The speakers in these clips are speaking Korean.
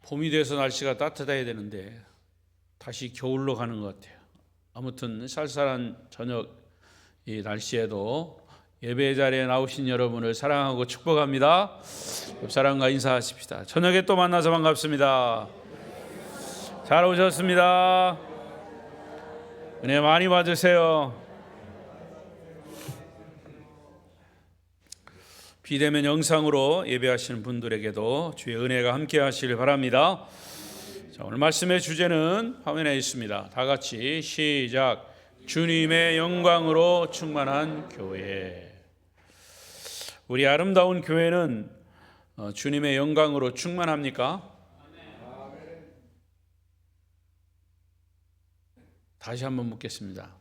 봄이 돼서 날씨가 따뜻해야 되는데 다시 겨울로 가는 것 같아요. 아무튼 쌀쌀한 저녁 이 날씨에도 예배 자리에 나오신 여러분을 사랑하고 축복합니다. 옆 사람과 인사하십시다. 저녁에 또 만나서 반갑습니다. 잘 오셨습니다. 은혜 많이 받으세요. 비대면 영상으로 예배하시는 분들에게도 주의 은혜가 함께 하시길 바랍니다. 자, 오늘 말씀의 주제는 화면에 있습니다. 다 같이 시작. 주님의 영광으로 충만한 교회. 우리 아름다운 교회는 주님의 영광으로 충만합니까? 다시 한번 묻겠습니다.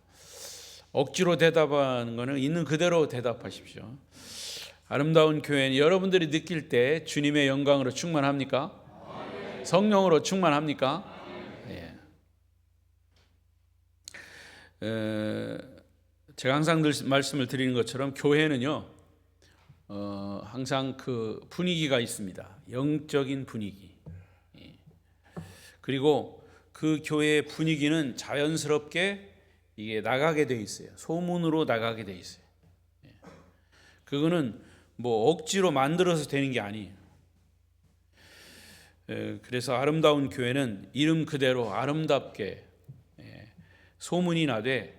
억지로 대답하는 것은 있는 그대로 대답하십시오. 아름다운 교회는 여러분들이 느낄 때 주님의 영광으로 충만합니까? 성령으로 충만합니까? 예. 제가 항상 말씀을 드리는 것처럼 교회는요, 항상 그 분위기가 있습니다. 영적인 분위기. 예. 그리고 그 교회의 분위기는 자연스럽게 이게 나가게 돼 있어요. 소문으로 나가게 돼 있어요. 예. 그거는 뭐 억지로 만들어서 되는 게 아니에요. 그래서 아름다운 교회는 이름 그대로 아름답게 소문이 나되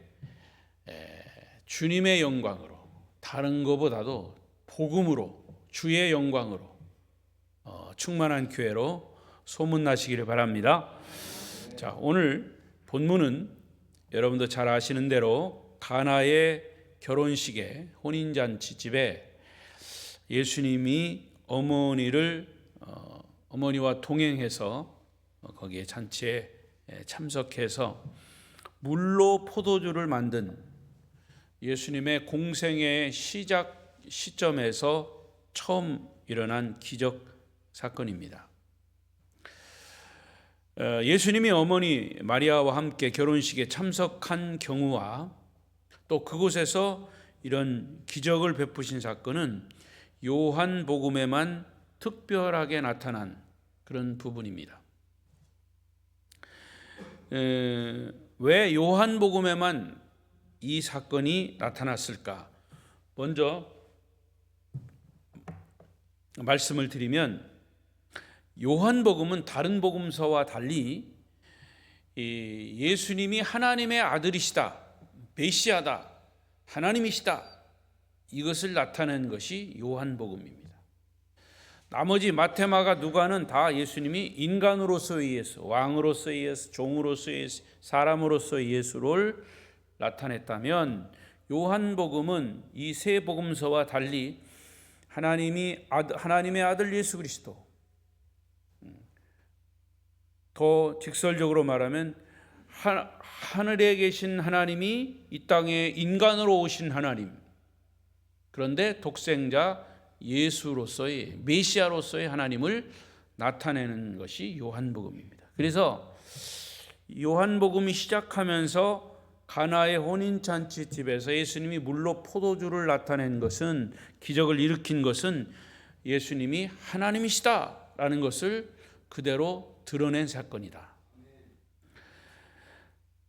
주님의 영광으로, 다른 것보다도 복음으로, 주의 영광으로 충만한 교회로 소문나시기를 바랍니다. 자, 오늘 본문은 여러분도 잘 아시는 대로 가나의 결혼식에, 혼인잔치 집에 예수님이 어머니와 동행해서 거기에 잔치에 참석해서 물로 포도주를 만든 예수님의 공생의 시작 시점에서 처음 일어난 기적 사건입니다. 예수님이 어머니 마리아와 함께 결혼식에 참석한 경우와 또 그곳에서 이런 기적을 베푸신 사건은 요한복음에만 특별하게 나타난 그런 부분입니다. 왜 요한복음에만 이 사건이 나타났을까? 먼저 말씀을 드리면 요한복음은 다른 복음서와 달리 예수님이 하나님의 아들이시다, 메시아다, 하나님이시다, 이것을 나타낸 것이 요한복음입니다. 나머지 마태, 마가, 누가는 다 예수님이 인간으로서의 예수, 왕으로서의 예수, 종으로서의 예수, 사람으로서의 예수를 나타냈다면 요한복음은 이 세 복음서와 달리 하나님의 아들 예수 그리스도, 더 직설적으로 말하면 하늘에 계신 하나님이 이 땅에 인간으로 오신 하나님, 그런데 독생자 예수로서의, 메시아로서의 하나님을 나타내는 것이 요한복음입니다. 그래서 요한복음이 시작하면서 가나의 혼인잔치 집에서 예수님이 물로 포도주를 나타낸 것은, 기적을 일으킨 것은 예수님이 하나님이시다라는 것을 그대로 드러낸 사건이다.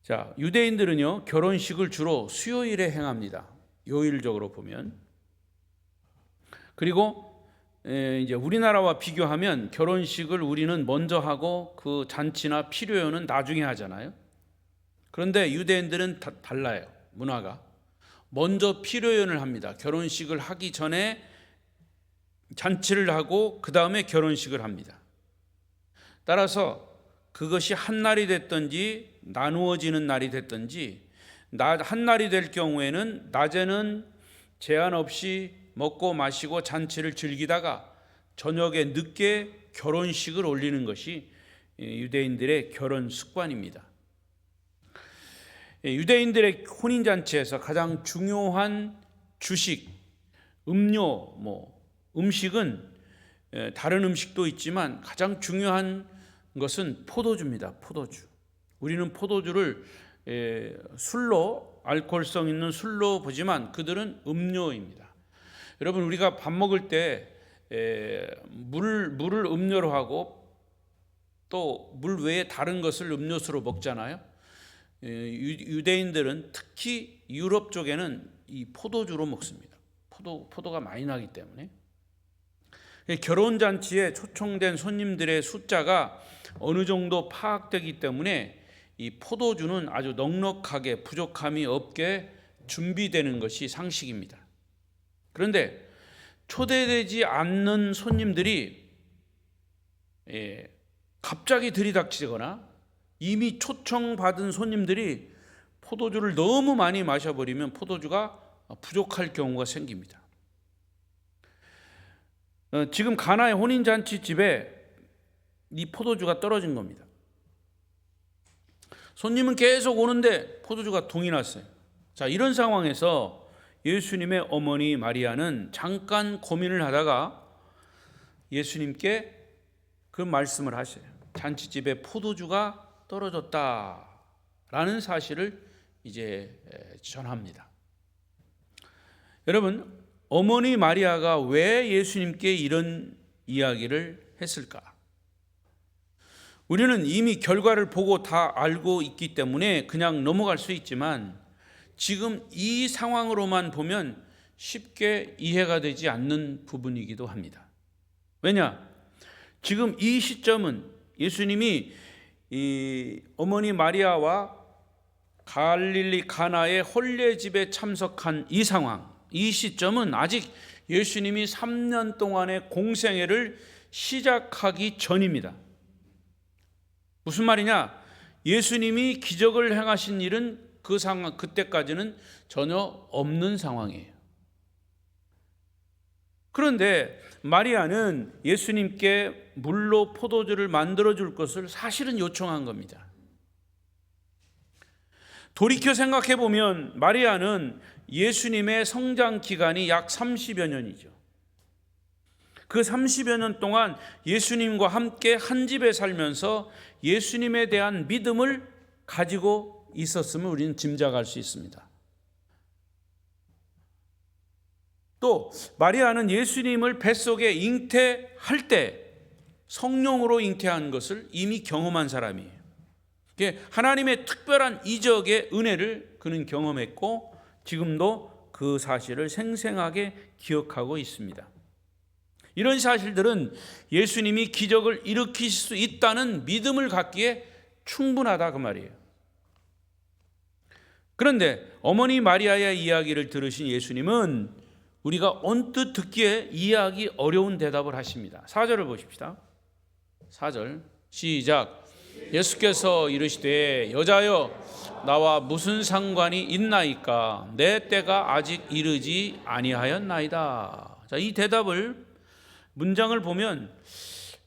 자, 유대인들은요, 결혼식을 주로 수요일에 행합니다. 요일적으로 보면. 그리고 이제 우리나라와 비교하면 결혼식을 우리는 먼저 하고 그 잔치나 피료연은 나중에 하잖아요. 그런데 유대인들은 달라요. 문화가. 먼저 피료연을 합니다. 결혼식을 하기 전에 잔치를 하고 그 다음에 결혼식을 합니다. 따라서 그것이 한 날이 됐든지 나누어지는 날이 됐든지, 한 날이 될 경우에는 낮에는 제한 없이 먹고 마시고 잔치를 즐기다가 저녁에 늦게 결혼식을 올리는 것이 유대인들의 결혼 습관입니다. 유대인들의 혼인잔치에서 가장 중요한 주식, 음료, 음식은 다른 음식도 있지만 가장 중요한 것은 포도주입니다. 포도주. 우리는 포도주를 술로, 알코올성 있는 술로 보지만 그들은 음료입니다. 여러분, 우리가 밥 먹을 때 물을 음료로 하고 또 물 외에 다른 것을 음료수로 먹잖아요. 유대인들은 특히 유럽 쪽에는 이 포도주로 먹습니다. 포도가 많이 나기 때문에. 결혼잔치에 초청된 손님들의 숫자가 어느 정도 파악되기 때문에 이 포도주는 아주 넉넉하게 부족함이 없게 준비되는 것이 상식입니다. 그런데 초대되지 않는 손님들이 갑자기 들이닥치거나 이미 초청받은 손님들이 포도주를 너무 많이 마셔버리면 포도주가 부족할 경우가 생깁니다. 지금 가나의 혼인잔치 집에 이 포도주가 떨어진 겁니다. 손님은 계속 오는데 포도주가 동이 났어요. 자, 이런 상황에서 예수님의 어머니 마리아는 잠깐 고민을 하다가 예수님께 그 말씀을 하셔요. 잔치집에 포도주가 떨어졌다라는 사실을 이제 전합니다. 여러분, 어머니 마리아가 왜 예수님께 이런 이야기를 했을까? 우리는 이미 결과를 보고 다 알고 있기 때문에 그냥 넘어갈 수 있지만 지금 이 상황으로만 보면 쉽게 이해가 되지 않는 부분이기도 합니다. 왜냐? 지금 이 시점은 예수님이 이 어머니 마리아와 갈릴리 가나의 혼례집에 참석한 이 상황, 이 시점은 아직 예수님이 3년 동안의 공생애를 시작하기 전입니다. 무슨 말이냐? 예수님이 기적을 행하신 일은 그 상황, 그때까지는 전혀 없는 상황이에요. 그런데 마리아는 예수님께 물로 포도주를 만들어 줄 것을 사실은 요청한 겁니다. 돌이켜 생각해 보면 마리아는 예수님의 성장 기간이 약 30여 년이죠. 그 30여 년 동안 예수님과 함께 한 집에 살면서 예수님에 대한 믿음을 가지고 있었음을 우리는 짐작할 수 있습니다. 또 마리아는 예수님을 뱃속에 잉태할 때 성령으로 잉태한 것을 이미 경험한 사람이에요. 하나님의 특별한 이적의 은혜를 그는 경험했고 지금도 그 사실을 생생하게 기억하고 있습니다. 이런 사실들은 예수님이 기적을 일으키실 수 있다는 믿음을 갖기에 충분하다 그 말이에요. 그런데 어머니 마리아의 이야기를 들으신 예수님은 우리가 언뜻 듣기에 이해하기 어려운 대답을 하십니다. 4절을 보십시다. 4절 시작. 예수께서 이르시되 여자여 나와 무슨 상관이 있나이까? 내 때가 아직 이르지 아니하였나이다. 자, 이 대답을 문장을 보면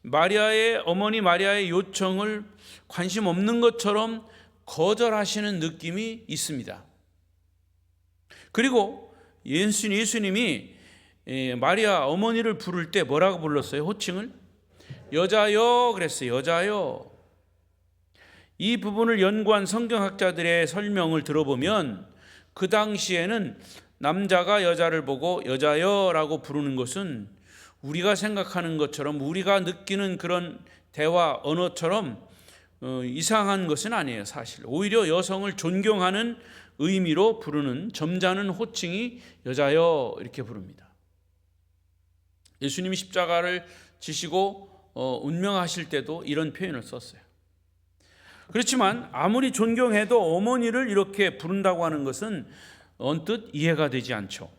마리아의 어머니 마리아의 요청을 관심 없는 것처럼 거절하시는 느낌이 있습니다. 그리고 예수님이 마리아 어머니를 부를 때 뭐라고 불렀어요? 호칭을? 여자여 그랬어요. 여자여. 이 부분을 연구한 성경학자들의 설명을 들어보면 그 당시에는 남자가 여자를 보고 여자여라고 부르는 것은 우리가 생각하는 것처럼 우리가 느끼는 그런 대화 언어처럼 이상한 것은 아니에요. 사실 오히려 여성을 존경하는 의미로 부르는 점잖은 호칭이 여자여 이렇게 부릅니다. 예수님이 십자가를 지시고 운명하실 때도 이런 표현을 썼어요. 그렇지만 아무리 존경해도 어머니를 이렇게 부른다고 하는 것은 언뜻 이해가 되지 않죠.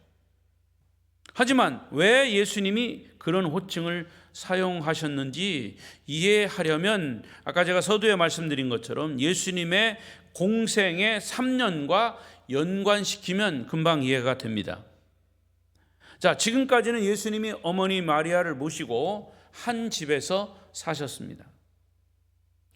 하지만 왜 예수님이 그런 호칭을 사용하셨는지 이해하려면 아까 제가 서두에 말씀드린 것처럼 예수님의 공생의 3년과 연관시키면 금방 이해가 됩니다. 자, 지금까지는 예수님이 어머니 마리아를 모시고 한 집에서 사셨습니다.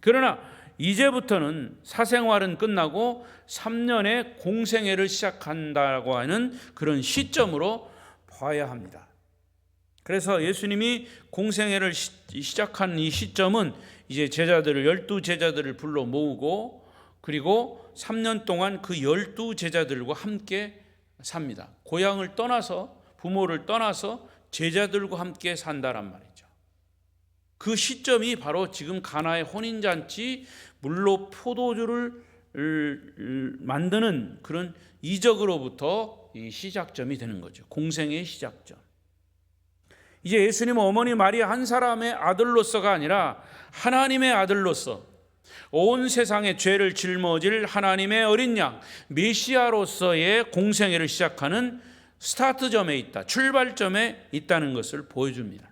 그러나 이제부터는 사생활은 끝나고 3년의 공생애를 시작한다고 하는 그런 시점으로 봐야 합니다. 그래서 예수님이 공생애를 시작한 이 시점은 이제 제자들을 12제자들을 불러 모으고 그리고 3년 동안 그 12제자들과 함께 삽니다. 고향을 떠나서 부모를 떠나서 제자들과 함께 산다란 말이죠. 그 시점이 바로 지금 가나의 혼인잔치 물로 포도주를 만드는 그런 이적으로부터 이 시작점이 되는 거죠. 공생의 시작점. 이제 예수님은 어머니 마리아 한 사람의 아들로서가 아니라 하나님의 아들로서 온 세상의 죄를 짊어질 하나님의 어린 양 메시아로서의 공생애를 시작하는 스타트점에 있다, 출발점에 있다는 것을 보여줍니다.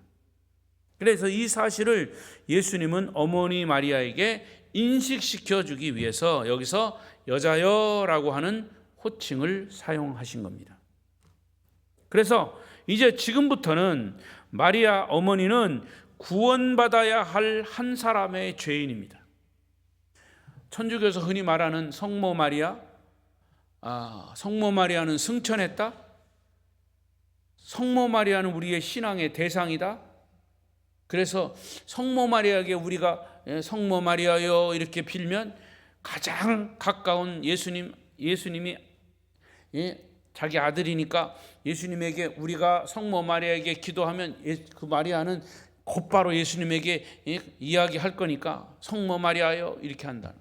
그래서 이 사실을 예수님은 어머니 마리아에게 인식시켜 주기 위해서 여기서 여자여라고 하는 호칭을 사용하신 겁니다. 그래서 이제 지금부터는 마리아 어머니는 구원받아야 할 한 사람의 죄인입니다. 천주교에서 흔히 말하는 성모 마리아, 성모 마리아는 승천했다. 성모 마리아는 우리의 신앙의 대상이다. 그래서 성모 마리아에게 우리가 성모 마리아여 이렇게 빌면 가장 가까운 예수님이 자기 아들이니까 예수님에게 우리가 성모 마리아에게 기도하면 그 마리아는 곧바로 예수님에게 이야기할 거니까 성모 마리아여 이렇게 한다는.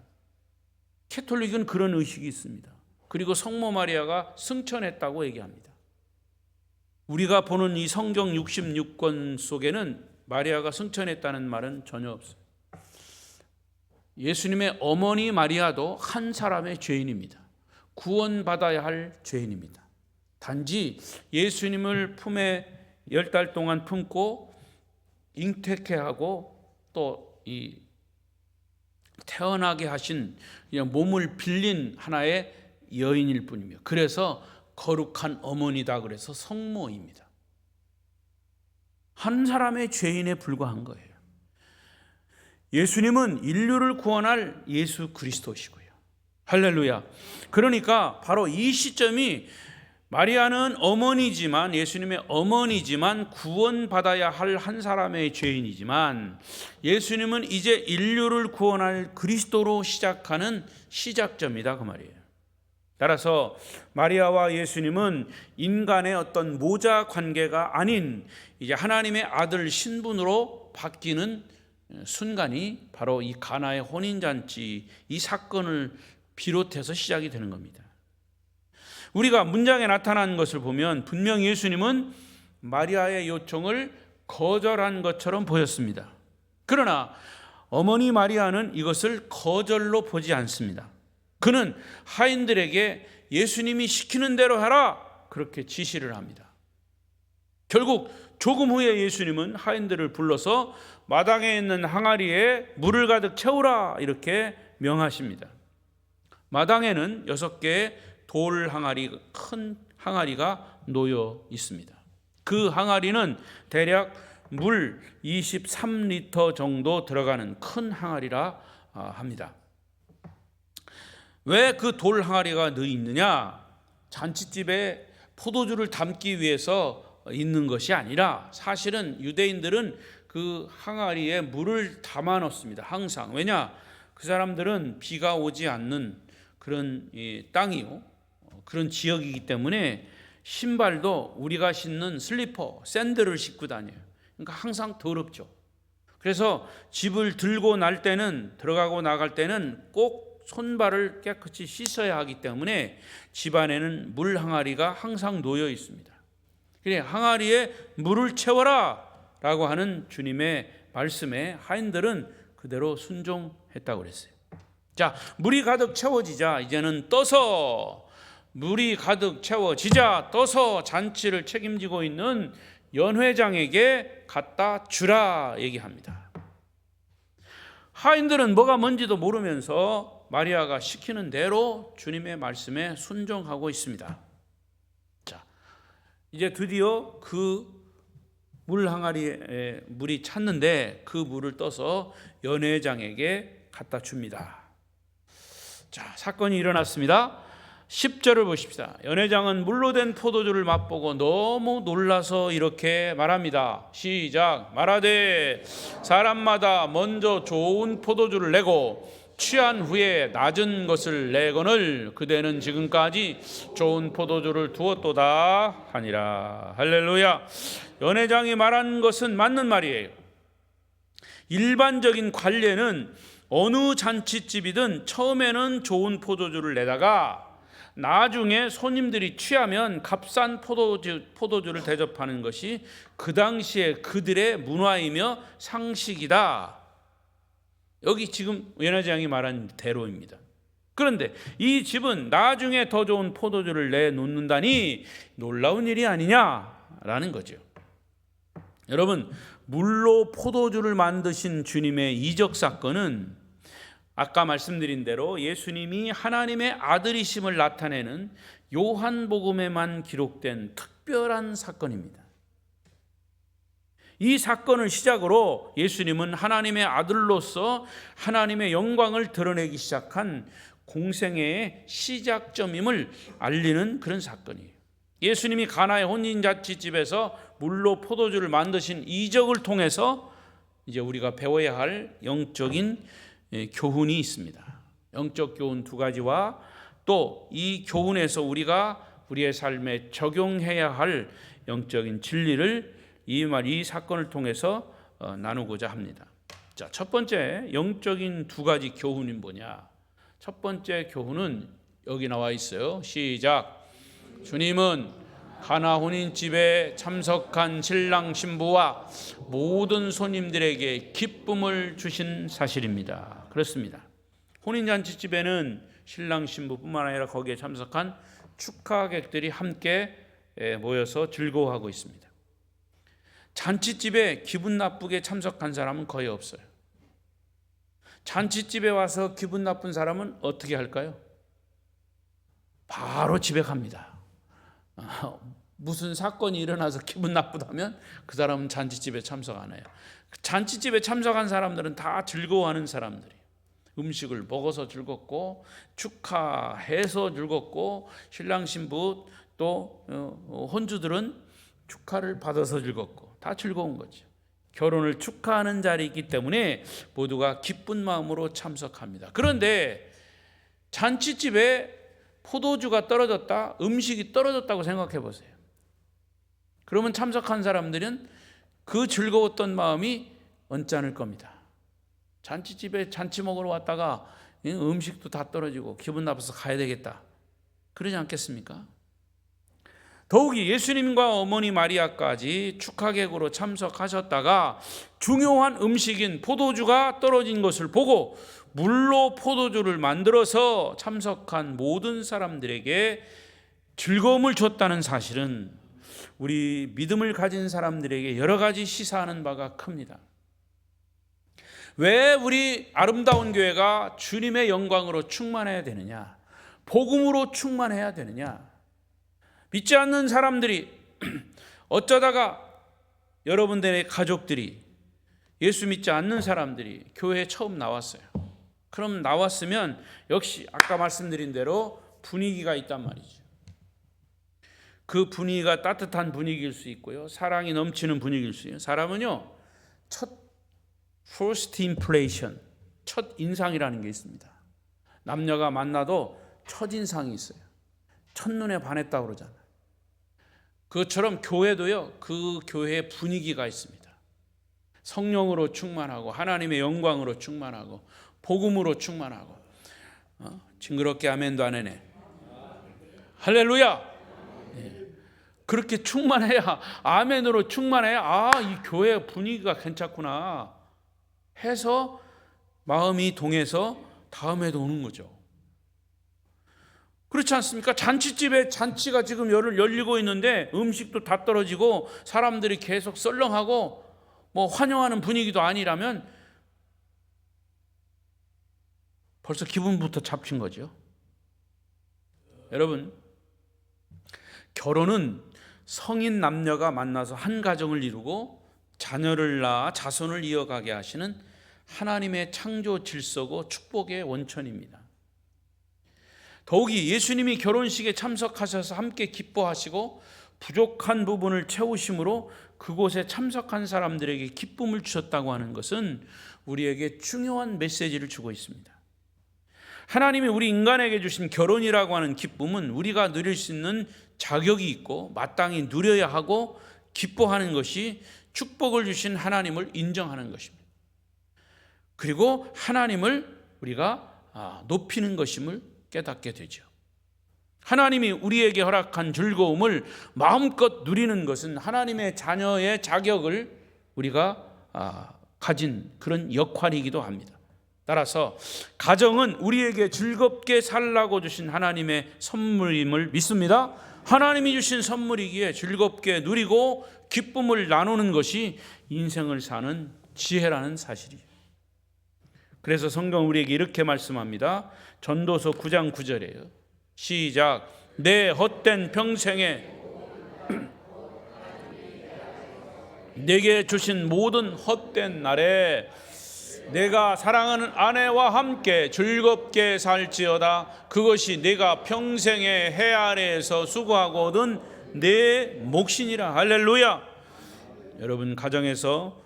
캐톨릭은 그런 의식이 있습니다. 그리고 성모 마리아가 승천했다고 얘기합니다. 우리가 보는 이 성경 66권 속에는 마리아가 승천했다는 말은 전혀 없어요. 예수님의 어머니 마리아도 한 사람의 죄인입니다. 구원받아야 할 죄인입니다. 단지 예수님을 품에 10달 동안 품고 잉태케 하고 또 이 태어나게 하신 몸을 빌린 하나의 여인일 뿐이며, 그래서 거룩한 어머니다 그래서 성모입니다. 한 사람의 죄인에 불과한 거예요. 예수님은 인류를 구원할 예수 그리스도시고요. 할렐루야. 그러니까 바로 이 시점이 마리아는 어머니지만, 예수님의 어머니지만 구원받아야 할 한 사람의 죄인이지만, 예수님은 이제 인류를 구원할 그리스도로 시작하는 시작점이다 그 말이에요. 따라서 마리아와 예수님은 인간의 어떤 모자 관계가 아닌 이제 하나님의 아들 신분으로 바뀌는 순간이 바로 이 가나의 혼인잔치 이 사건을 비롯해서 시작이 되는 겁니다. 우리가 문장에 나타난 것을 보면 분명 예수님은 마리아의 요청을 거절한 것처럼 보였습니다. 그러나 어머니 마리아는 이것을 거절로 보지 않습니다. 그는 하인들에게 예수님이 시키는 대로 하라 그렇게 지시를 합니다. 결국 조금 후에 예수님은 하인들을 불러서 마당에 있는 항아리에 물을 가득 채우라 이렇게 명하십니다. 마당에는 6개의 돌 항아리, 큰 항아리가 놓여 있습니다. 그 항아리는 대략 물 23리터 정도 들어가는 큰 항아리라 합니다. 왜 그 돌 항아리가 넣어 있느냐? 잔치집에 포도주를 담기 위해서 있는 것이 아니라 사실은 유대인들은 그 항아리에 물을 담아 놓습니다. 항상. 왜냐? 그 사람들은 비가 오지 않는 그런 땅이요, 그런 지역이기 때문에 신발도 우리가 신는 슬리퍼, 샌들을 신고 다녀요. 그러니까 항상 더럽죠. 그래서 집을 들고 날 때는, 들어가고 나갈 때는 꼭 손발을 깨끗이 씻어야 하기 때문에 집안에는 물 항아리가 항상 놓여 있습니다. 그래, 항아리에 물을 채워라 라고 하는 주님의 말씀에 하인들은 그대로 순종했다고 그랬어요. 자, 물이 가득 채워지자 이제는 물이 가득 채워지자 떠서 잔치를 책임지고 있는 연회장에게 갖다 주라 얘기합니다. 하인들은 뭐가 뭔지도 모르면서 마리아가 시키는 대로 주님의 말씀에 순종하고 있습니다. 자, 이제 드디어 그 물 항아리에 물이 찼는데 그 물을 떠서 연회장에게 갖다 줍니다. 자, 사건이 일어났습니다. 10절을 보십시다. 연회장은 물로 된 포도주를 맛보고 너무 놀라서 이렇게 말합니다. 시작. 말하되 사람마다 먼저 좋은 포도주를 내고 취한 후에 낮은 것을 내거늘 그대는 지금까지 좋은 포도주를 두었도다 하니라. 할렐루야. 연회장이 말한 것은 맞는 말이에요. 일반적인 관례는 어느 잔치집이든 처음에는 좋은 포도주를 내다가 나중에 손님들이 취하면 값싼 포도주를 대접하는 것이 그 당시에 그들의 문화이며 상식이다. 여기 지금 연회장이 말한 대로입니다. 그런데 이 집은 나중에 더 좋은 포도주를 내놓는다니 놀라운 일이 아니냐라는 거죠. 여러분, 물로 포도주를 만드신 주님의 이적 사건은 아까 말씀드린 대로 예수님이 하나님의 아들이심을 나타내는 요한복음에만 기록된 특별한 사건입니다. 이 사건을 시작으로 예수님은 하나님의 아들로서 하나님의 영광을 드러내기 시작한 공생애의 시작점임을 알리는 그런 사건이에요. 예수님이 가나의 혼인잔치집에서 물로 포도주를 만드신 이적을 통해서 이제 우리가 배워야 할 영적인 교훈이 있습니다. 영적 교훈 두 가지와 또 이 교훈에서 우리가 우리의 삶에 적용해야 할 영적인 진리를 이 사건을 통해서 나누고자 합니다. 자, 첫 번째 영적인 두 가지 교훈이 뭐냐? 첫 번째 교훈은 여기 나와 있어요. 시작. 주님은 가나 혼인집에 참석한 신랑 신부와 모든 손님들에게 기쁨을 주신 사실입니다. 그렇습니다. 혼인잔치집에는 신랑 신부뿐만 아니라 거기에 참석한 축하객들이 함께 모여서 즐거워하고 있습니다. 잔치집에 기분 나쁘게 참석한 사람은 거의 없어요. 잔치집에 와서 기분 나쁜 사람은 어떻게 할까요? 바로 집에 갑니다. 무슨 사건이 일어나서 기분 나쁘다면 그 사람은 잔치집에 참석 안 해요. 잔치집에 참석한 사람들은 다 즐거워하는 사람들이에요. 음식을 먹어서 즐겁고 축하해서 즐겁고 신랑 신부 또 혼주들은 축하를 받아서 즐겁고 다 즐거운 거죠. 결혼을 축하하는 자리이기 때문에 모두가 기쁜 마음으로 참석합니다. 그런데 잔치집에 포도주가 떨어졌다, 음식이 떨어졌다고 생각해 보세요. 그러면 참석한 사람들은 그 즐거웠던 마음이 언짢을 겁니다. 잔치집에 잔치 먹으러 왔다가 음식도 다 떨어지고 기분 나빠서 가야 되겠다, 그러지 않겠습니까? 더욱이 예수님과 어머니 마리아까지 축하객으로 참석하셨다가 중요한 음식인 포도주가 떨어진 것을 보고 물로 포도주를 만들어서 참석한 모든 사람들에게 즐거움을 줬다는 사실은 우리 믿음을 가진 사람들에게 여러 가지 시사하는 바가 큽니다. 왜 우리 아름다운 교회가 주님의 영광으로 충만해야 되느냐? 복음으로 충만해야 되느냐? 믿지 않는 사람들이 어쩌다가 여러분들의 가족들이 예수 믿지 않는 사람들이 교회에 처음 나왔어요. 그럼 나왔으면 역시 아까 말씀드린 대로 분위기가 있단 말이죠. 그 분위기가 따뜻한 분위기일 수 있고요, 사랑이 넘치는 분위기일 수 있어요. 사람은요, first impression, 첫 인상이라는 게 있습니다. 남녀가 만나도 첫 인상이 있어요. 첫눈에 반했다고 그러잖아요. 그것처럼 교회도요, 그 교회의 분위기가 있습니다. 성령으로 충만하고 하나님의 영광으로 충만하고 복음으로 충만하고 징그럽게 아멘도 안 해네. 할렐루야. 그렇게 충만해야, 아멘으로 충만해야 이 교회 분위기가 괜찮구나 해서 마음이 동해서 다음에도 오는 거죠. 그렇지 않습니까? 잔치집에 잔치가 지금 열리고 있는데 음식도 다 떨어지고 사람들이 계속 썰렁하고 환영하는 분위기도 아니라면 벌써 기분부터 잡힌 거죠. 여러분, 결혼은 성인 남녀가 만나서 한 가정을 이루고 자녀를 낳아 자손을 이어가게 하시는 하나님의 창조 질서고 축복의 원천입니다. 더욱이 예수님이 결혼식에 참석하셔서 함께 기뻐하시고 부족한 부분을 채우심으로 그곳에 참석한 사람들에게 기쁨을 주셨다고 하는 것은 우리에게 중요한 메시지를 주고 있습니다. 하나님이 우리 인간에게 주신 결혼이라고 하는 기쁨은 우리가 누릴 수 있는 자격이 있고 마땅히 누려야 하고 기뻐하는 것이 축복을 주신 하나님을 인정하는 것입니다. 그리고 하나님을 우리가 높이는 것임을 깨닫게 되죠. 하나님이 우리에게 허락한 즐거움을 마음껏 누리는 것은 하나님의 자녀의 자격을 우리가 가진 그런 역할이기도 합니다. 따라서 가정은 우리에게 즐겁게 살라고 주신 하나님의 선물임을 믿습니다. 하나님이 주신 선물이기에 즐겁게 누리고 기쁨을 나누는 것이 인생을 사는 지혜라는 사실이에요. 그래서 성경 우리에게 이렇게 말씀합니다. 전도서 9장 9절이에요. 시작. 내 헛된 평생에 내게 주신 모든 헛된 날에 내가 사랑하는 아내와 함께 즐겁게 살지어다. 그것이 내가 평생의 해 아래에서 수고하고 얻은 내 몫이니라. 할렐루야. 여러분 가정에서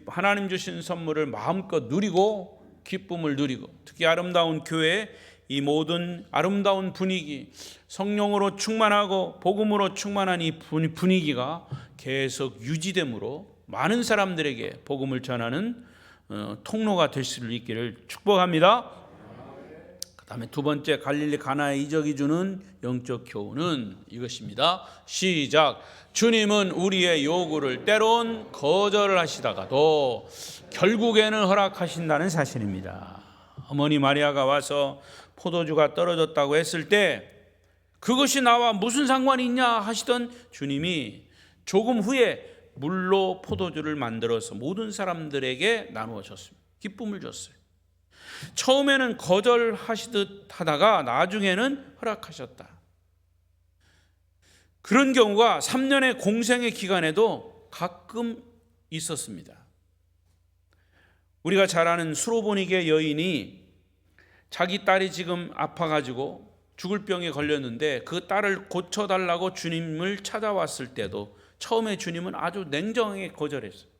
하나님 주신 선물을 마음껏 누리고 기쁨을 누리고, 특히 아름다운 교회, 이 모든 아름다운 분위기, 성령으로 충만하고 복음으로 충만한 이 분위기가 계속 유지되므로 많은 사람들에게 복음을 전하는 통로가 될 수 있기를 축복합니다. 그 다음에 두 번째, 갈릴리 가나의 이적이 주는 영적 교훈은 이것입니다. 시작. 주님은 우리의 요구를 때론 거절을 하시다가도 결국에는 허락하신다는 사실입니다. 어머니 마리아가 와서 포도주가 떨어졌다고 했을 때 그것이 나와 무슨 상관이 있냐 하시던 주님이 조금 후에 물로 포도주를 만들어서 모든 사람들에게 나누어 줬습니다. 기쁨을 줬어요. 처음에는 거절하시듯 하다가 나중에는 허락하셨다. 그런 경우가 3년의 공생의 기간에도 가끔 있었습니다. 우리가 잘 아는 수로보니게 여인이 자기 딸이 지금 아파가지고 죽을 병에 걸렸는데 그 딸을 고쳐달라고 주님을 찾아왔을 때도 처음에 주님은 아주 냉정하게 거절했어요.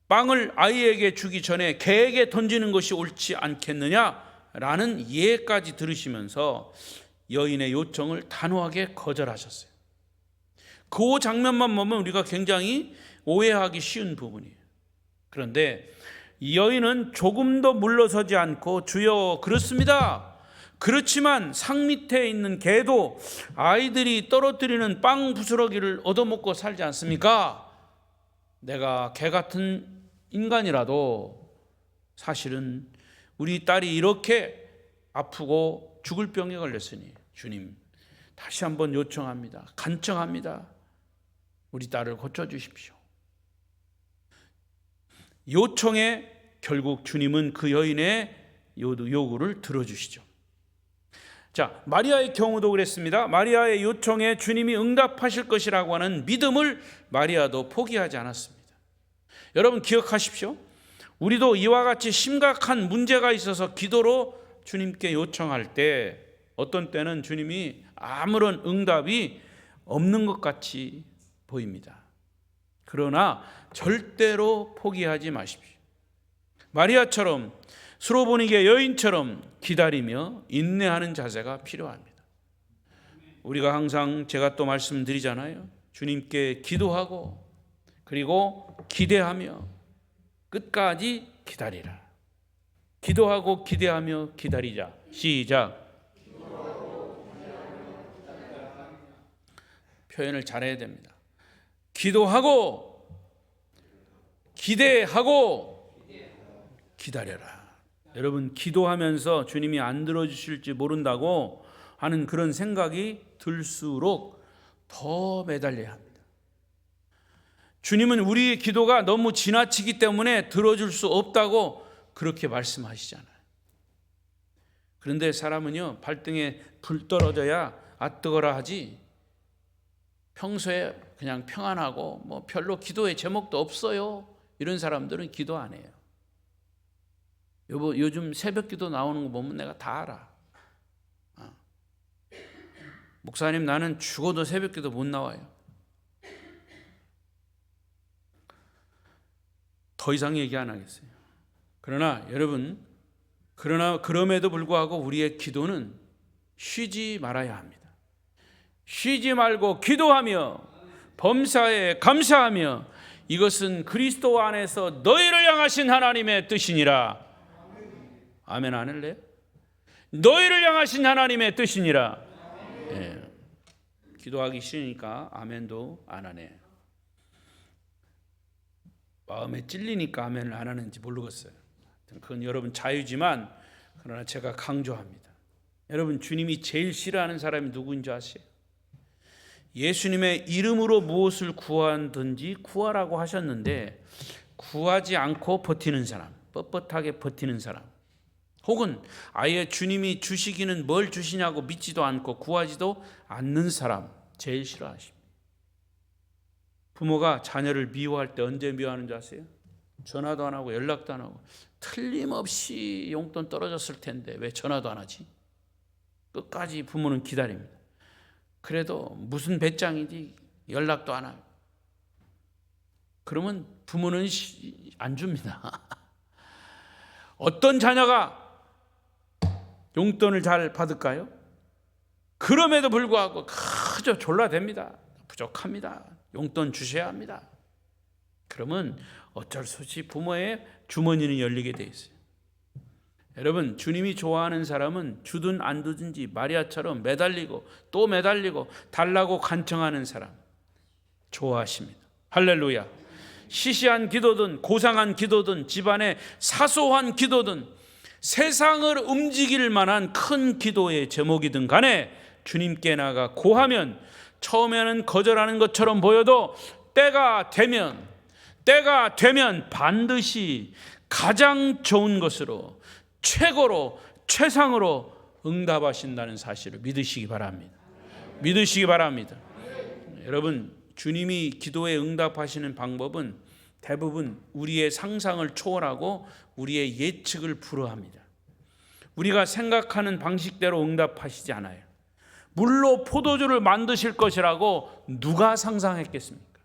빵을 아이에게 주기 전에 개에게 던지는 것이 옳지 않겠느냐라는 예까지 들으시면서 여인의 요청을 단호하게 거절하셨어요. 그 장면만 보면 우리가 굉장히 오해하기 쉬운 부분이에요. 그런데 이 여인은 조금도 물러서지 않고 주여 그렇습니다. 그렇지만 상 밑에 있는 개도 아이들이 떨어뜨리는 빵 부스러기를 얻어먹고 살지 않습니까? 내가 개 같은 인간이라도 사실은 우리 딸이 이렇게 아프고 죽을 병에 걸렸으니 주님 다시 한번 요청합니다. 간청합니다. 우리 딸을 고쳐주십시오. 요청에 결국 주님은 그 여인의 요구를 들어주시죠. 자, 마리아의 경우도 그랬습니다. 마리아의 요청에 주님이 응답하실 것이라고 하는 믿음을 마리아도 포기하지 않았습니다. 여러분 기억하십시오. 우리도 이와 같이 심각한 문제가 있어서 기도로 주님께 요청할 때 어떤 때는 주님이 아무런 응답이 없는 것 같이 보입니다. 그러나 절대로 포기하지 마십시오. 마리아처럼 수로보니게 여인처럼 기다리며 인내하는 자세가 필요합니다. 우리가 항상 제가 또 말씀드리잖아요. 주님께 기도하고 그리고 기대하며 끝까지 기다리라. 기도하고 기대하며 기다리자. 시작. 표현을 잘해야 됩니다. 기도하고 기대하고 기다려라. 여러분 기도하면서 주님이 안 들어주실지 모른다고 하는 그런 생각이 들수록 더 매달려야 합니다. 주님은 우리의 기도가 너무 지나치기 때문에 들어줄 수 없다고 그렇게 말씀하시잖아요. 그런데 사람은요 발등에 불 떨어져야 아 뜨거라 하지 평소에 그냥 평안하고 뭐 별로 기도의 제목도 없어요 이런 사람들은 기도 안 해요. 여보 요즘 새벽 기도 나오는 거 보면 내가 다 알아. 목사님 나는 죽어도 새벽 기도 못 나와요. 더 이상 얘기 안 하겠어요. 그러나 여러분 그럼에도 불구하고 우리의 기도는 쉬지 말아야 합니다. 쉬지 말고 기도하며 범사에 감사하며 이것은 그리스도 안에서 너희를 향하신 하나님의 뜻이니라. 아멘 안 할래요? 너희를 향하신 하나님의 뜻이니라. 예. 기도하기 싫으니까 아멘도 안 하네. 마음에 찔리니까 아멘을 안 하는지 모르겠어요. 그건 여러분 자유지만, 그러나 제가 강조합니다. 여러분, 주님이 제일 싫어하는 사람이 누구인지 아세요? 예수님의 이름으로 무엇을 구하든지 구하라고 하셨는데 구하지 않고 버티는 사람, 뻣뻣하게 버티는 사람, 혹은 아예 주님이 주시기는 뭘 주시냐고 믿지도 않고 구하지도 않는 사람 제일 싫어하십니다. 부모가 자녀를 미워할 때 언제 미워하는 줄 아세요? 전화도 안 하고 연락도 안 하고, 틀림없이 용돈 떨어졌을 텐데 왜 전화도 안 하지? 끝까지 부모는 기다립니다. 그래도 무슨 배짱이지 연락도 안 하고. 그러면 부모는 안 줍니다. 어떤 자녀가 용돈을 잘 받을까요? 그럼에도 불구하고 그저 졸라댑니다. 부족합니다. 용돈 주셔야 합니다. 그러면 어쩔 수 없이 부모의 주머니는 열리게 돼 있어요. 여러분, 주님이 좋아하는 사람은 주든 안 주든지 마리아처럼 매달리고 또 매달리고 달라고 간청하는 사람 좋아하십니다. 할렐루야. 시시한 기도든 고상한 기도든 집안의 사소한 기도든 세상을 움직일 만한 큰 기도의 제목이든 간에 주님께 나가 고하면, 처음에는 거절하는 것처럼 보여도 때가 되면 반드시 가장 좋은 것으로, 최고로, 최상으로 응답하신다는 사실을 믿으시기 바랍니다. 믿으시기 바랍니다. 여러분, 주님이 기도에 응답하시는 방법은 대부분 우리의 상상을 초월하고 우리의 예측을 불허합니다. 우리가 생각하는 방식대로 응답하시지 않아요. 물로 포도주를 만드실 것이라고 누가 상상했겠습니까?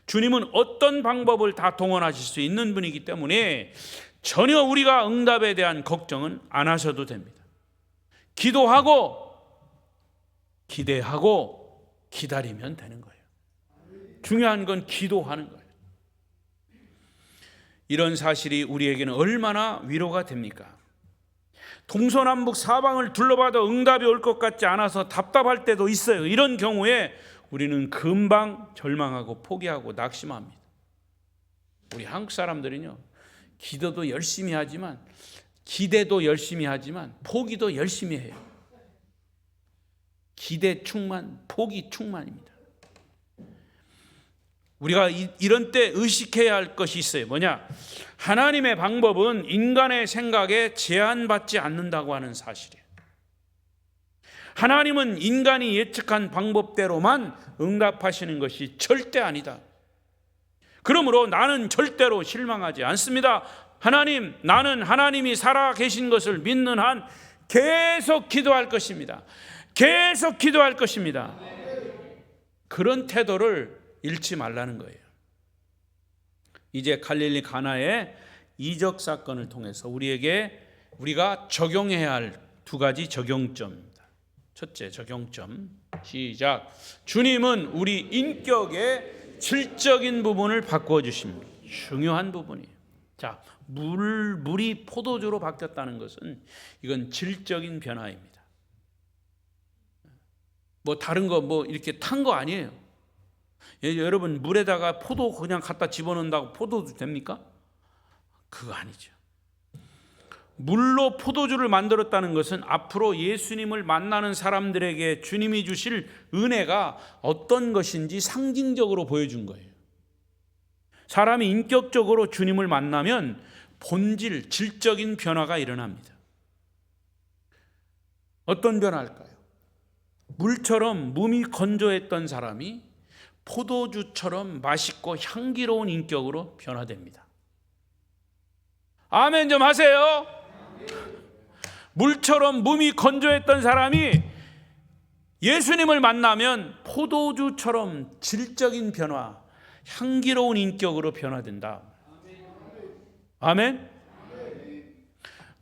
주님은 어떤 방법을 다 동원하실 수 있는 분이기 때문에 전혀 우리가 응답에 대한 걱정은 안 하셔도 됩니다. 기도하고 기대하고 기다리면 되는 거예요. 중요한 건 기도하는 거예요. 이런 사실이 우리에게는 얼마나 위로가 됩니까? 동서남북 사방을 둘러봐도 응답이 올 것 같지 않아서 답답할 때도 있어요. 이런 경우에 우리는 금방 절망하고 포기하고 낙심합니다. 우리 한국 사람들은요, 기도도 열심히 하지만, 기대도 열심히 하지만 포기도 열심히 해요. 기대 충만, 포기 충만입니다. 우리가 이런 때 의식해야 할 것이 있어요. 뭐냐? 하나님의 방법은 인간의 생각에 제한받지 않는다고 하는 사실이에요. 하나님은 인간이 예측한 방법대로만 응답하시는 것이 절대 아니다. 그러므로 나는 절대로 실망하지 않습니다. 하나님, 나는 하나님이 살아 계신 것을 믿는 한 계속 기도할 것입니다. 계속 기도할 것입니다. 그런 태도를 잃지 말라는 거예요. 이제 갈릴리 가나의 이적 사건을 통해서 우리가 적용해야 할 두 가지 적용점입니다. 첫째 적용점, 시작. 주님은 우리 인격의 질적인 부분을 바꾸어 주십니다. 중요한 부분이에요. 자, 물이 포도주로 바뀌었다는 것은 이건 질적인 변화입니다. 뭐 다른 거 뭐 이렇게 탄 거 아니에요. 여러분, 물에다가 포도 그냥 갖다 집어넣는다고 포도주 됩니까? 그거 아니죠. 물로 포도주를 만들었다는 것은 앞으로 예수님을 만나는 사람들에게 주님이 주실 은혜가 어떤 것인지 상징적으로 보여준 거예요. 사람이 인격적으로 주님을 만나면 본질, 질적인 변화가 일어납니다. 어떤 변화일까요? 물처럼 몸이 건조했던 사람이 포도주처럼 맛있고 향기로운 인격으로 변화됩니다. 아멘 좀 하세요. 물처럼 몸이 건조했던 사람이 예수님을 만나면 포도주처럼 질적인 변화, 향기로운 인격으로 변화된다. 아멘.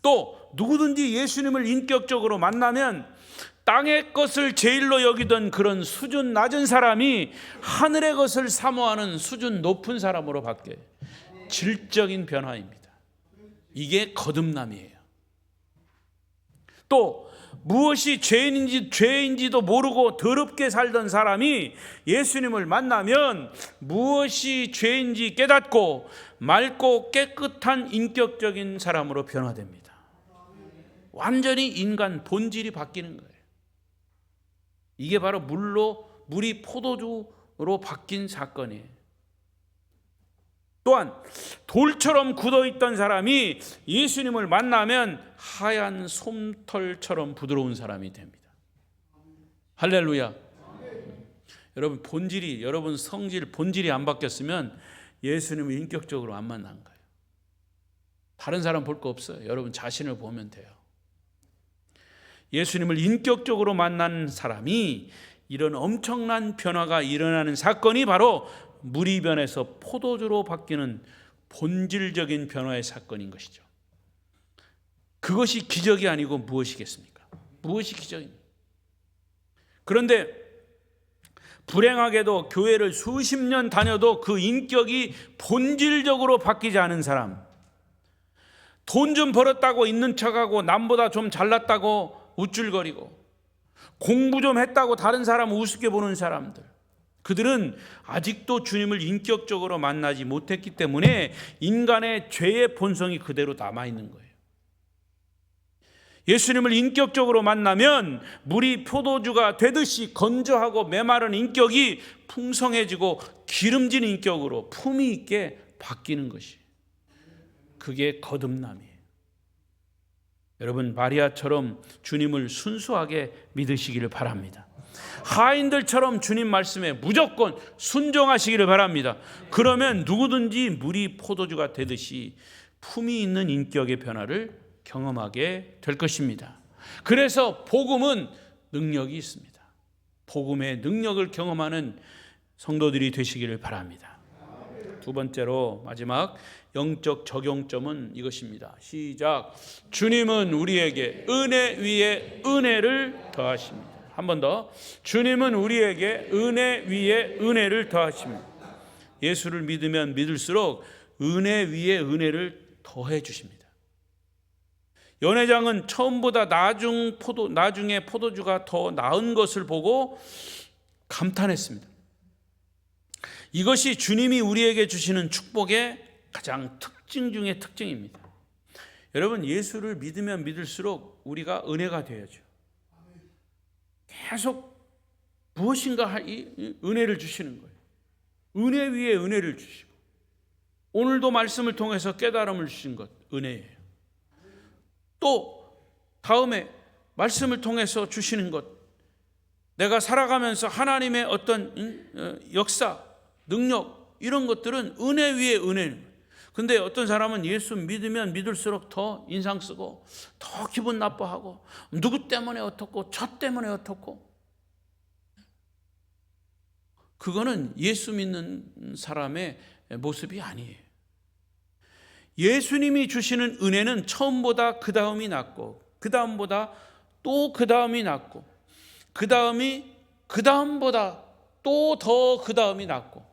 또 누구든지 예수님을 인격적으로 만나면 땅의 것을 제일로 여기던 그런 수준 낮은 사람이 하늘의 것을 사모하는 수준 높은 사람으로 바뀌어요. 질적인 변화입니다. 이게 거듭남이에요. 또 무엇이 죄인지도 모르고 더럽게 살던 사람이 예수님을 만나면 무엇이 죄인지 깨닫고 맑고 깨끗한 인격적인 사람으로 변화됩니다. 완전히 인간 본질이 바뀌는 거예요. 이게 바로 물이 포도주로 바뀐 사건이에요. 또한 돌처럼 굳어있던 사람이 예수님을 만나면 하얀 솜털처럼 부드러운 사람이 됩니다. 할렐루야. 여러분 여러분 성질 본질이 안 바뀌었으면 예수님을 인격적으로 안 만난 거예요. 다른 사람 볼 거 없어요. 여러분 자신을 보면 돼요. 예수님을 인격적으로 만난 사람이 이런 엄청난 변화가 일어나는 사건이 바로 물이 변해서 포도주로 바뀌는 본질적인 변화의 사건인 것이죠. 그것이 기적이 아니고 무엇이겠습니까? 무엇이 기적입니까? 그런데 불행하게도 교회를 수십 년 다녀도 그 인격이 본질적으로 바뀌지 않은 사람, 돈 좀 벌었다고 있는 척하고 남보다 좀 잘났다고 우쭐거리고 공부 좀 했다고 다른 사람 우습게 보는 사람들, 그들은 아직도 주님을 인격적으로 만나지 못했기 때문에 인간의 죄의 본성이 그대로 남아있는 거예요. 예수님을 인격적으로 만나면 물이 포도주가 되듯이 건조하고 메마른 인격이 풍성해지고 기름진 인격으로 품위 있게 바뀌는 것이, 그게 거듭남이에요. 여러분 마리아처럼 주님을 순수하게 믿으시기를 바랍니다. 하인들처럼 주님 말씀에 무조건 순종하시기를 바랍니다. 그러면 누구든지 물이 포도주가 되듯이 품위 있는 인격의 변화를 경험하게 될 것입니다. 그래서 복음은 능력이 있습니다. 복음의 능력을 경험하는 성도들이 되시기를 바랍니다. 두 번째로 마지막 영적 적용점은 이것입니다. 시작. 주님은 우리에게 은혜 위에 은혜를 더하십니다. 한 번 더. 주님은 우리에게 은혜 위에 은혜를 더하십니다. 예수를 믿으면 믿을수록 은혜 위에 은혜를 더해 주십니다. 연회장은 처음보다 나중에 포도주가 더 나은 것을 보고 감탄했습니다. 이것이 주님이 우리에게 주시는 축복의 가장 특징 중의 특징입니다. 여러분 예수를 믿으면 믿을수록 우리가 은혜가 되어야죠. 계속 무엇인가 은혜를 주시는 거예요. 은혜 위에 은혜를 주시고, 오늘도 말씀을 통해서 깨달음을 주신 것 은혜예요. 또 다음에 말씀을 통해서 주시는 것, 내가 살아가면서 하나님의 어떤 역사, 능력, 이런 것들은 은혜 위에 은혜는. 근데 어떤 사람은 예수 믿으면 믿을수록 더 인상 쓰고 더 기분 나빠하고 누구 때문에 어떻고 저 때문에 어떻고, 그거는 예수 믿는 사람의 모습이 아니에요. 예수님이 주시는 은혜는 처음보다 그 다음이 낫고, 그 다음보다 또 그 다음이 낫고, 그 다음이 그 다음보다 또 더 그 다음이 낫고,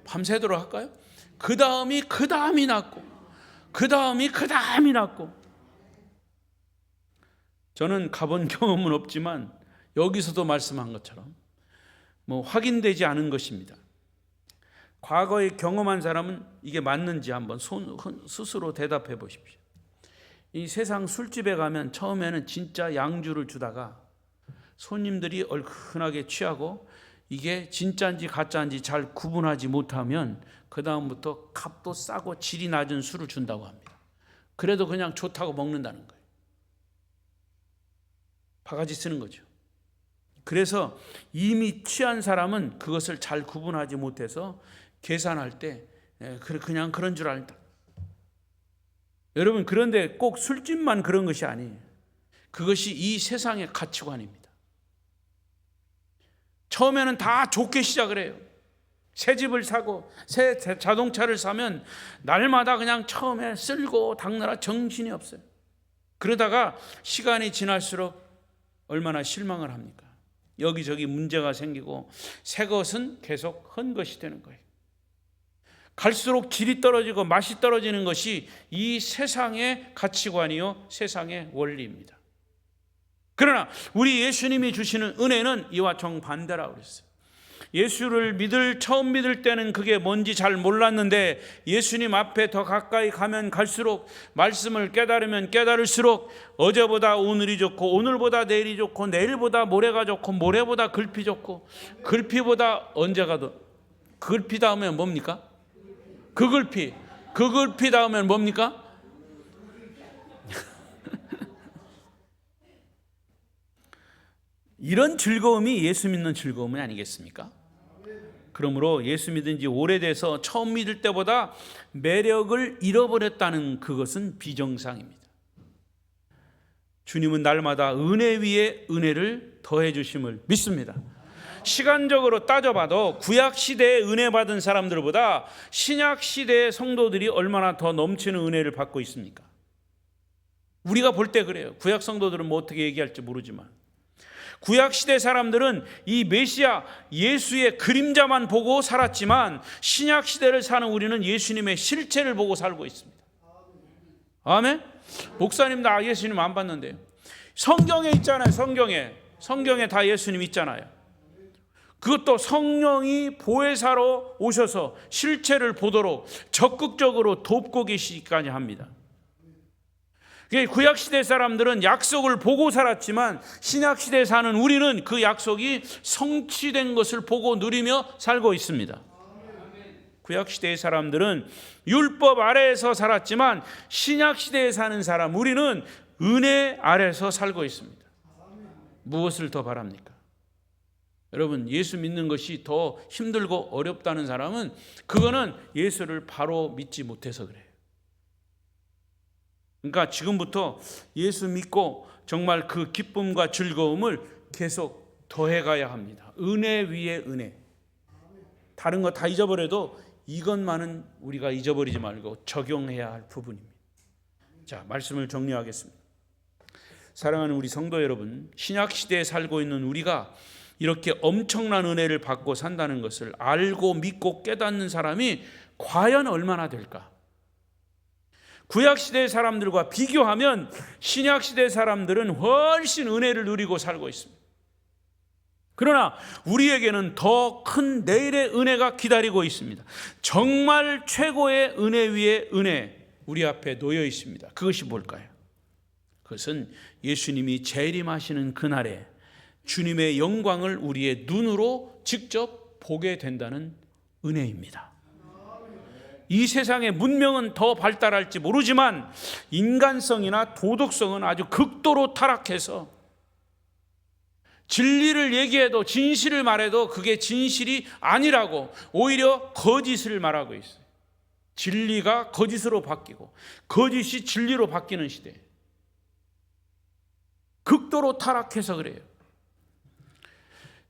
밤새도록 할까요? 그 다음이 그 다음이 낫고, 그 다음이 그 다음이 낫고. 저는 가본 경험은 없지만 여기서도 말씀한 것처럼 확인되지 않은 것입니다. 과거에 경험한 사람은 이게 맞는지 한번 스스로 대답해 보십시오. 이 세상 술집에 가면 처음에는 진짜 양주를 주다가 손님들이 얼큰하게 취하고 이게 진짜인지 가짜인지 잘 구분하지 못하면 그 다음부터 값도 싸고 질이 낮은 술을 준다고 합니다. 그래도 그냥 좋다고 먹는다는 거예요. 바가지 쓰는 거죠. 그래서 이미 취한 사람은 그것을 잘 구분하지 못해서 계산할 때 그냥 그런 줄 알다. 여러분 그런데 꼭 술집만 그런 것이 아니에요. 그것이 이 세상의 가치관입니다. 처음에는 다 좋게 시작을 해요. 새 집을 사고 새 자동차를 사면 날마다 그냥 처음에 쓸고 닦느라 정신이 없어요. 그러다가 시간이 지날수록 얼마나 실망을 합니까? 여기저기 문제가 생기고 새 것은 계속 헌 것이 되는 거예요. 갈수록 질이 떨어지고 맛이 떨어지는 것이 이 세상의 가치관이요, 세상의 원리입니다. 그러나 우리 예수님이 주시는 은혜는 이와 정반대라고 그랬어요. 예수를 처음 믿을 때는 그게 뭔지 잘 몰랐는데 예수님 앞에 더 가까이 가면 갈수록, 말씀을 깨달으면 깨달을수록 어제보다 오늘이 좋고, 오늘보다 내일이 좋고, 내일보다 모레가 좋고, 모레보다 글피 좋고, 글피보다 언제가 더, 글피 다음에 뭡니까? 그 글피 다음엔 뭡니까? 이런 즐거움이 예수 믿는 즐거움이 아니겠습니까? 그러므로 예수 믿은 지 오래돼서 처음 믿을 때보다 매력을 잃어버렸다는 그것은 비정상입니다. 주님은 날마다 은혜 위에 은혜를 더해 주심을 믿습니다. 시간적으로 따져봐도 구약 시대에 은혜 받은 사람들보다 신약 시대의 성도들이 얼마나 더 넘치는 은혜를 받고 있습니까? 우리가 볼 때 그래요. 구약 성도들은 뭐 어떻게 얘기할지 모르지만 구약 시대 사람들은 이 메시아 예수의 그림자만 보고 살았지만 신약 시대를 사는 우리는 예수님의 실체를 보고 살고 있습니다. 아멘? 목사님 나 예수님 안 봤는데요. 성경에 있잖아요. 성경에 다 예수님 있잖아요. 그것도 성령이 보혜사로 오셔서 실체를 보도록 적극적으로 돕고 계시기까지 합니다. 구약시대 사람들은 약속을 보고 살았지만 신약시대에 사는 우리는 그 약속이 성취된 것을 보고 누리며 살고 있습니다. 구약시대의 사람들은 율법 아래에서 살았지만 신약시대에 사는 사람 우리는 은혜 아래에서 살고 있습니다. 무엇을 더 바랍니까? 여러분, 예수 믿는 것이 더 힘들고 어렵다는 사람은 그거는 예수를 바로 믿지 못해서 그래요. 그러니까 지금부터 예수 믿고 정말 그 기쁨과 즐거움을 계속 더해가야 합니다. 은혜 위에 은혜. 다른 거 다 잊어버려도 이것만은 우리가 잊어버리지 말고 적용해야 할 부분입니다. 자, 말씀을 정리하겠습니다. 사랑하는 우리 성도 여러분, 신약시대에 살고 있는 우리가 이렇게 엄청난 은혜를 받고 산다는 것을 알고 믿고 깨닫는 사람이 과연 얼마나 될까? 구약시대 사람들과 비교하면 신약시대 사람들은 훨씬 은혜를 누리고 살고 있습니다. 그러나 우리에게는 더 큰 내일의 은혜가 기다리고 있습니다. 정말 최고의 은혜 위에 은혜 우리 앞에 놓여 있습니다. 그것이 뭘까요? 그것은 예수님이 재림하시는 그날에 주님의 영광을 우리의 눈으로 직접 보게 된다는 은혜입니다. 이 세상의 문명은 더 발달할지 모르지만 인간성이나 도덕성은 아주 극도로 타락해서 진리를 얘기해도 진실을 말해도 그게 진실이 아니라고 오히려 거짓을 말하고 있어요. 진리가 거짓으로 바뀌고 거짓이 진리로 바뀌는 시대. 극도로 타락해서 그래요.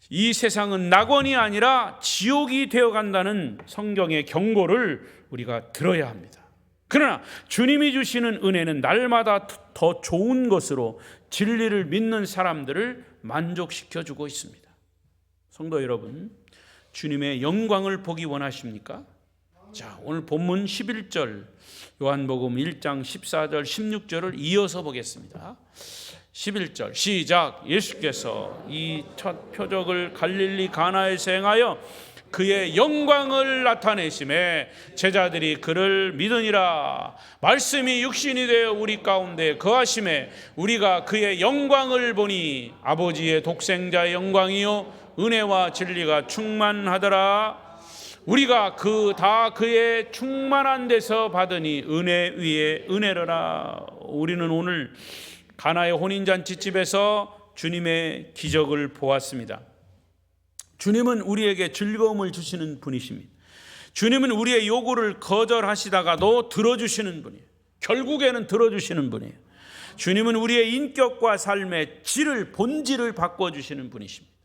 이 세상은 낙원이 아니라 지옥이 되어간다는 성경의 경고를 우리가 들어야 합니다. 그러나 주님이 주시는 은혜는 날마다 더 좋은 것으로 진리를 믿는 사람들을 만족시켜주고 있습니다. 성도 여러분, 주님의 영광을 보기 원하십니까? 자, 오늘 본문 11절 요한복음 1장 14절 16절을 이어서 보겠습니다. 11절 시작. 예수께서 이 첫 표적을 갈릴리 가나에서 행하여 그의 영광을 나타내심에 제자들이 그를 믿으니라. 말씀이 육신이 되어 우리 가운데 거하심에 우리가 그의 영광을 보니 아버지의 독생자의 영광이요 은혜와 진리가 충만하더라. 우리가 다 그의 충만한 데서 받으니 은혜 위에 은혜로라. 우리는 오늘 가나의 혼인잔치집에서 주님의 기적을 보았습니다. 주님은 우리에게 즐거움을 주시는 분이십니다. 주님은 우리의 요구를 거절하시다가도 들어주시는 분이에요. 결국에는 들어주시는 분이에요. 주님은 우리의 인격과 삶의 본질을 바꿔주시는 분이십니다.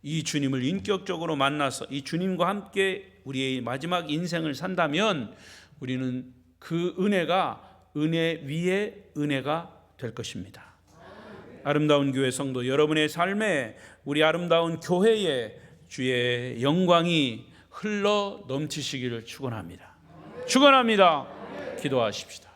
이 주님을 인격적으로 만나서 이 주님과 함께 우리의 마지막 인생을 산다면 우리는 그 은혜가 은혜 위에 은혜가 될 것입니다. 아름다운 교회 성도 여러분의 삶에, 우리 아름다운 교회에 주의 영광이 흘러 넘치시기를 축원합니다. 축원합니다. 기도하십시다.